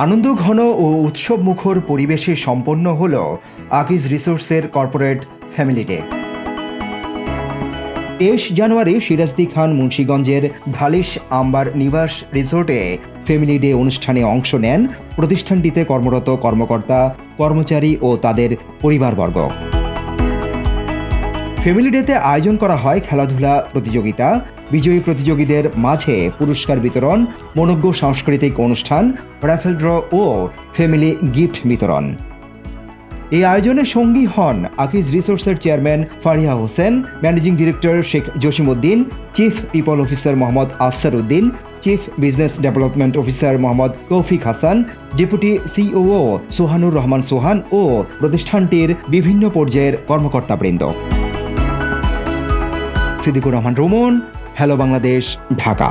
আনন্দঘন ও উৎসবমুখর পরিবেশে সম্পন্ন হল আকিজ রিসোর্সের কর্পোরেট ফ্যামিলি ডে। 23 জানুয়ারি সিরাজদি খান মুন্সিগঞ্জের ঢালিশ আম্বার নিবাস রিসোর্টে ফ্যামিলি ডে অনুষ্ঠানে অংশ নেন প্রতিষ্ঠানটিতে কর্মরত কর্মকর্তা, কর্মচারী ও তাদের পরিবারবর্গ। ফ্যামিলি ডেতে আয়োজন করা হয় খেলাধুলা প্রতিযোগিতা, বিজয়ী প্রতিযোগীদের মাঝে পুরস্কার বিতরণ, মনোজ্ঞ সাংস্কৃতিক অনুষ্ঠান, র্যাফেল ড্র ও ফ্যামিলি গিফট বিতরণ। এই আয়োজনে সঙ্গী হন আকিজ রিসোর্সের chairman Faria Hossain, managing director Sheikh Jasimuddin, chief people officer Mohammad Afsar Uddin, chief business development officer Mohammad Tawfiq Hasan, deputy COO Sohanur Rahman Sohan ও প্রতিষ্ঠানটির বিভিন্ন পর্যায়ের কর্মকর্তাবৃন্দ। সিদ্দিকুর রহমান রোমন, হ্যালো বাংলাদেশ, ঢাকা।